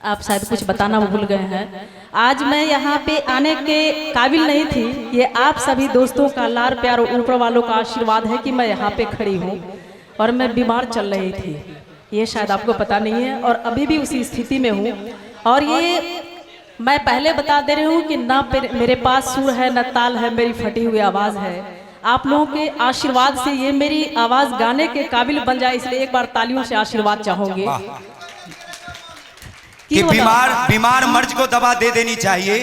आप शायद कुछ बताना भूल गए हैं। आज मैं यहाँ पे आने के काबिल नहीं थी। ये आप सभी दोस्तों का लार प्यार और ऊपर वालों का आशीर्वाद है कि मैं यहाँ पे खड़ी हूँ। और मैं बीमार चल रही थी, ये शायद आपको पता नहीं है, और अभी भी उसी स्थिति में हूँ। और ये मैं पहले बता दे रही हूँ कि ना मेरे पास सुर है, न ताल है, मेरी फटी हुई आवाज़ है। आप लोगों के आशीर्वाद से ये मेरी आवाज़ गाने के काबिल बन जाए, इसलिए एक बार तालियों से आशीर्वाद चाहूँगी कि बीमार मर्ज को दवा दे देनी चाहिए,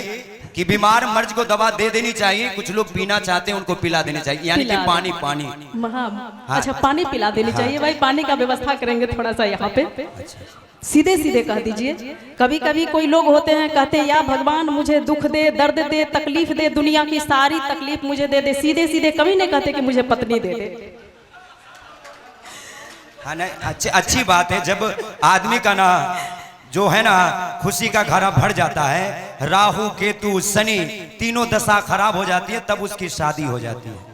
कि बीमार मर्ज को दवा दे देनी चाहिए। कुछ लोग पीना चाहते हैं, उनको पिला देनी चाहिए, यानी कि पानी। हाँ, अच्छा, पानी पिला देनी चाहिए भाई। पानी का व्यवस्था करेंगे थोड़ा सा यहाँ पे। सीधे सीधे कह दीजिए। कभी कभी कोई लोग होते हैं कहते हैं, या भगवान मुझे दुख दे, दर्द दे, तकलीफ दे, दुनिया की सारी तकलीफ मुझे दे दे। सीधे सीधे कभी नहीं कहते कि मुझे पत्नी दे दे। हाँ, नहीं, अच्छी बात है। जब आदमी का ना जो है ना खुशी का घड़ा भर जाता है, राहु केतु शनि तीनों दशा खराब हो जाती है, तब उसकी शादी हो जाती है।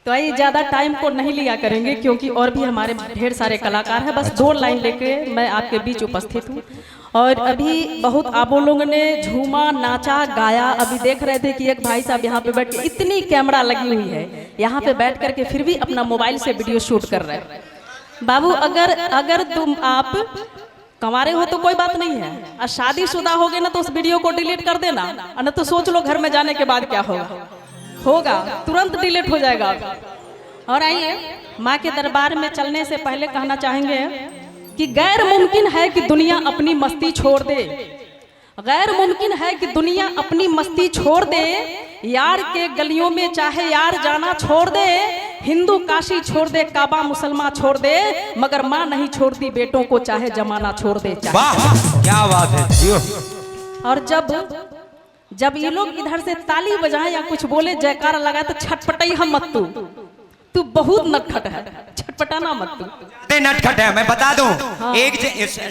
तो आइए, ज्यादा टाइम को नहीं लिया करेंगे क्योंकि और भी हमारे ढेर सारे कलाकार हैं। बस 2 लाइन लेके मैं आपके बीच उपस्थित हूँ। और अभी बहुत आप लोगों ने झूमा, नाचा, गाया। अभी देख रहे थे कि एक भाई साहब यहाँ पे बैठ के, इतनी कैमरा लगी हुई है यहाँ पे बैठ करके, फिर भी अपना मोबाइल से वीडियो शूट कर रहे हैं। बाबू, अगर तुम आप कमारे हो तो कोई बात नहीं है, और शादीशुदा हो गए ना तो उस वीडियो को डिलीट कर देना, न तो सोच लो घर में जाने के बाद क्या होगा तुरंत डिलीट हो जाएगा। और आइए, माँ के दरबार में चलने से पहले कहना चाहेंगे कि गैर मुमकिन है कि दुनिया अपनी मस्ती छोड़ दे। गैर मुमकिन है कि दुनिया अपनी मस्ती छोड़ दे। यार के गलियों में चाहे यार जाना छोड़ दे। हिंदू काशी छोड़ दे, काबा मुसलमान छोड़ दे, मगर माँ नहीं छोड़ती बेटों को, चाहे जमाना छोड़ दे। वाह, क्या बात है। और जब ये लोग इधर से ताली बजाएं या कुछ बोले, जयकारा लगाए, तो छटपटाई हम मत तू बहुत नटखट है, छटपटाना मत तू। नटखट है, मैं बता दूं। हाँ। एक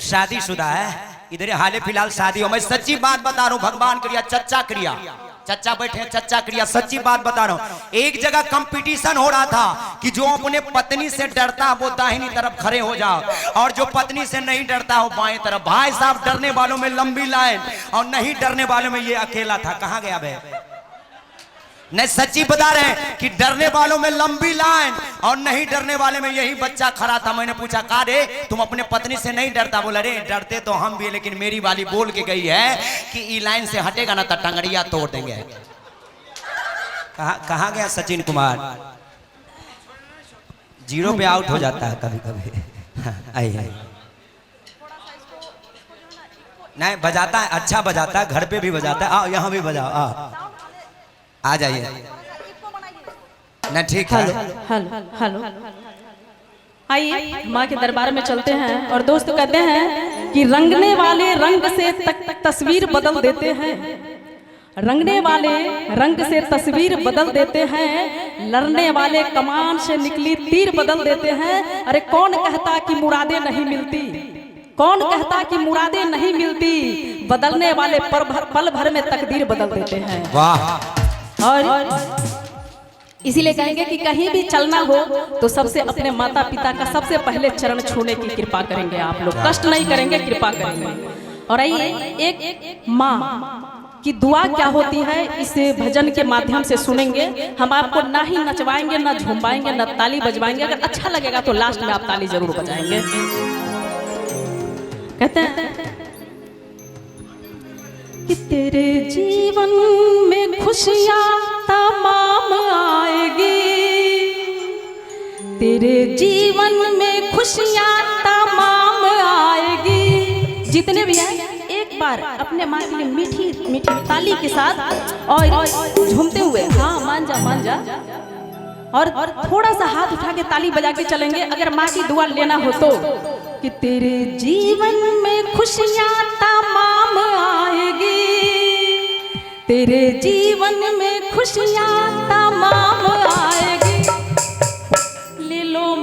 शादीशुदा है, इधर हाल फिलहाल शादी हो। मैं सच्ची बात बता रहा हूँ, भगवान क्रिया, चच्चा बैठे हैं, चच्चा क्रिया, सच्ची बात बता रहा हूँ। एक जगह कंपटीशन हो रहा था कि जो अपने पत्नी से डरता वो दाहिनी तरफ खड़े हो जाओ, और जो पत्नी से नहीं डरता वो बाएं तरफ। भाई साहब, डरने वालों में लंबी लाइन और नहीं डरने वालों में ये अकेला था। कहाँ गया बे? नहीं, सच्ची बता रहे हैं कि डरने वालों में लंबी लाइन और नहीं डरने वाले में यही बच्चा खड़ा था। मैंने पूछा, का रे तुम अपने पत्नी से नहीं डरता? बोला, रे डरते तो हम भी, लेकिन मेरी वाली बोल के गई है कि ई लाइन से हटेगा ना तो टंगड़िया तोड़ देंगे। कहाँ गया सचिन कुमार? 0 पे आउट हो जाता है कभी कभी। आइए, नहीं बजाता है, अच्छा बजाता है, घर पे भी बजाता है। आओ यहाँ भी बजाओ, आ जाइए ना। ठीक है, हेलो। आइए, माँ के दरबार में चलते हैं। और दोस्त कहते हैं कि रंगने वाले रंग से तस्वीर बदल देते हैं। रंगने वाले रंग से तस्वीर बदल देते हैं। लड़ने वाले कमान से निकली तीर बदल देते हैं। अरे कौन कहता कि मुरादें नहीं मिलती? कौन कहता कि मुरादें नहीं मिलती? बदलने वाले पल भर में तकदीर बदल देते हैं। वाह। और इसीलिए कहेंगे कि कहीं भी चलना हो तो सबसे अपने माता पिता का सबसे पहले चरण छूने की कृपा करेंगे। आप लोग कष्ट नहीं करेंगे, कृपा करेंगे। और आइए, एक माँ की दुआ क्या होती है इस भजन के माध्यम से सुनेंगे। हम आपको ना ही नचवाएंगे, ना झुमवाएंगे, ना ताली बजवाएंगे। अगर अच्छा लगेगा तो लास्ट में आप ताली जरूर बजाएंगे। कहते हैं कि तेरे जीवन में खुशियाँ तमाम आएगी। तेरे जीवन में खुशियाँ तमाम आएगी। जितने भी हैं, एक बार अपने माँ के लिए मीठी मीठी ताली के साथ और झूमते हुए, हाँ मान जा, और थोड़ा सा हाथ उठा के ताली बजा के चलेंगे अगर माँ की दुआ लेना हो तो। कि तेरे जीवन में खुशियाँ तमाम आएगी। तेरे जीवन में खुशियाँ तमाम आएगी। ले लो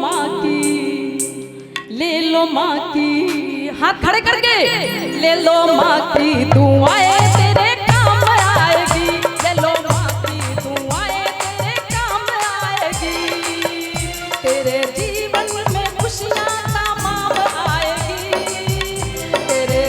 माँ की, हाथ खड़े करके ले लो माँ की दुआएं तेरे काम आएगी। ले लो माँ की दुआएं तेरे काम आएगी। तेरे जीवन में खुशियाँ तमाम आएगी। तेरे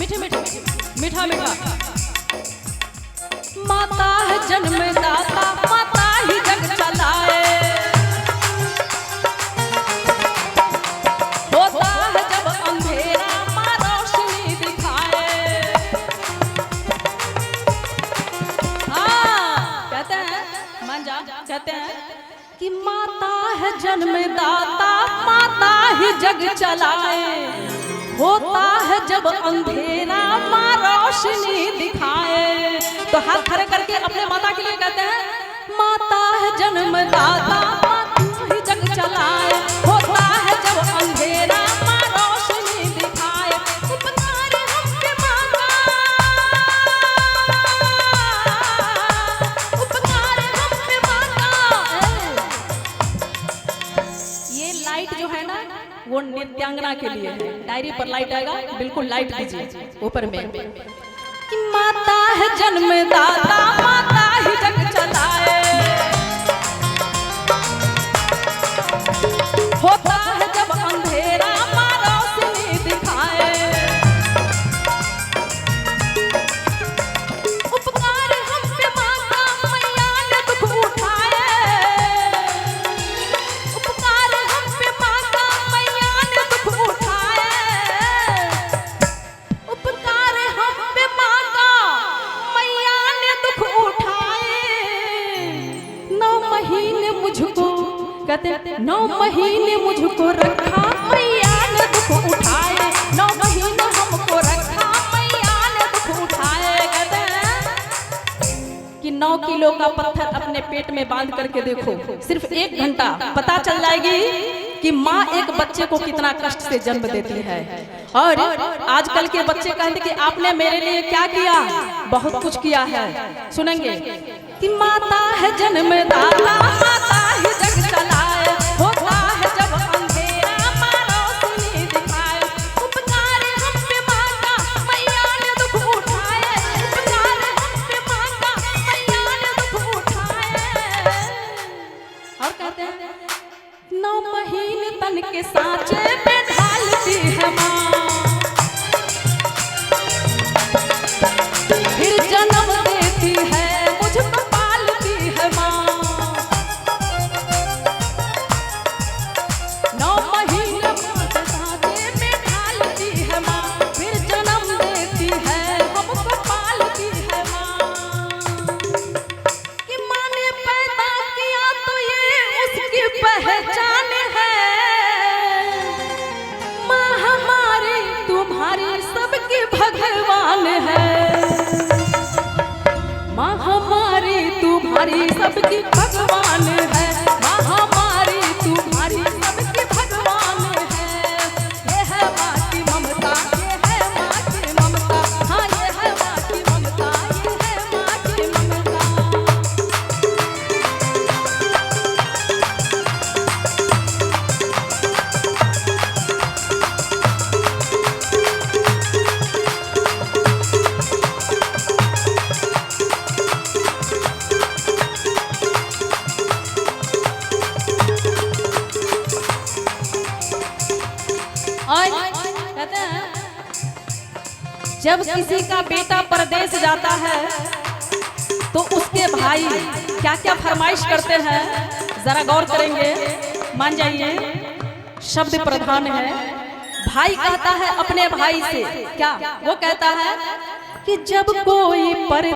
मीठे मीठे मीठा मीठा। माता है जन्मदाता, माता ही जग चलाए, होता है जब अंधेरा माँ रोशनी दिखाए। हाँ कहते हैं, मान जा, कहते हैं कि माता है जन्मदाता, माता ही जग चलाए, होता है जब अंधेरा माँ रोशनी दिखाए। तो हाथ खड़े करके अपने माता के लिए कहते हैं, माता है जन्मदाता, माता ही जग चलाए, होता है जब अंधेरा माँ रोशनी दिखाए। उपकार हम पे माता, उपकार हम पे माता। ये लाइट जो है ना वो नृत्यांगना के लिए है। डायरी पर लाइट आएगा, बिल्कुल लाइट दीजिए ऊपर में कि माता है जन्मदाता, माता ही जग चलाए, होता है जब अंधेरा माँ रोशनी दिखाए। उपकार हम पे माता मैया ने दुख उठाए, उपकार हम पे माता मैया ने दुख उठाए, उपकार हम पे माता मैया ने दुख उठाए। 9 महीने मुझको, कहते 9 महीने मुझको रखा मैया ने दुख उठाए, 9 महीने हमको रखा मैया ने दुख उठाए। कहते हैं कि 9 किलो का पत्थर अपने पेट में बांध करके देखो, सिर्फ 1 घंटा पता चल जाएगी कि माँ एक बच्चे को कितना कष्ट से जन्म देती है। और आजकल के बच्चे कहते कि आपने मेरे लिए क्या किया, बहुत कुछ किया है। सुनेंगे कि माता है जन्मदाता, माता ही जग चलाए, होता है जब अंधेरा माँ रोशनी दिखाए। उपकार हम पे माता मैया ने दुख उठाए, उपकार हम पे माता मैया ने दुख उठाए। और कहते हैं 9 महीने तन के सांचे में ढालती है माँ, फिर जन्म देती है मुझको पालती है माँ। 9 महीने के सांचे में ढालती है माँ, फिर जन्म देती है हमको पालती है माँ। कि माँ ने पैदा किया तो ये उसकी पहचान है, माँ हमारी तुम्हारी सबकी भगवान है, माँ हमारी तुम्हारी सबकी भगवान है, माँ हमारी तुम्हारी सबकी भगवान है। ये है माँ की ममता, ये है माँ की ममता, हाँ ये है माँ की ममता, ये है माँ की ममता। और कहते हैं जब किसी का बेटा परदेश जाता है तो उसके भाई क्या क्या फरमाइश करते हैं, जरा गौर करेंगे, मान जाइए। शब्द प्रधान है। भाई कहता है अपने भाई से क्या, वो कहता है कि जब कोई पर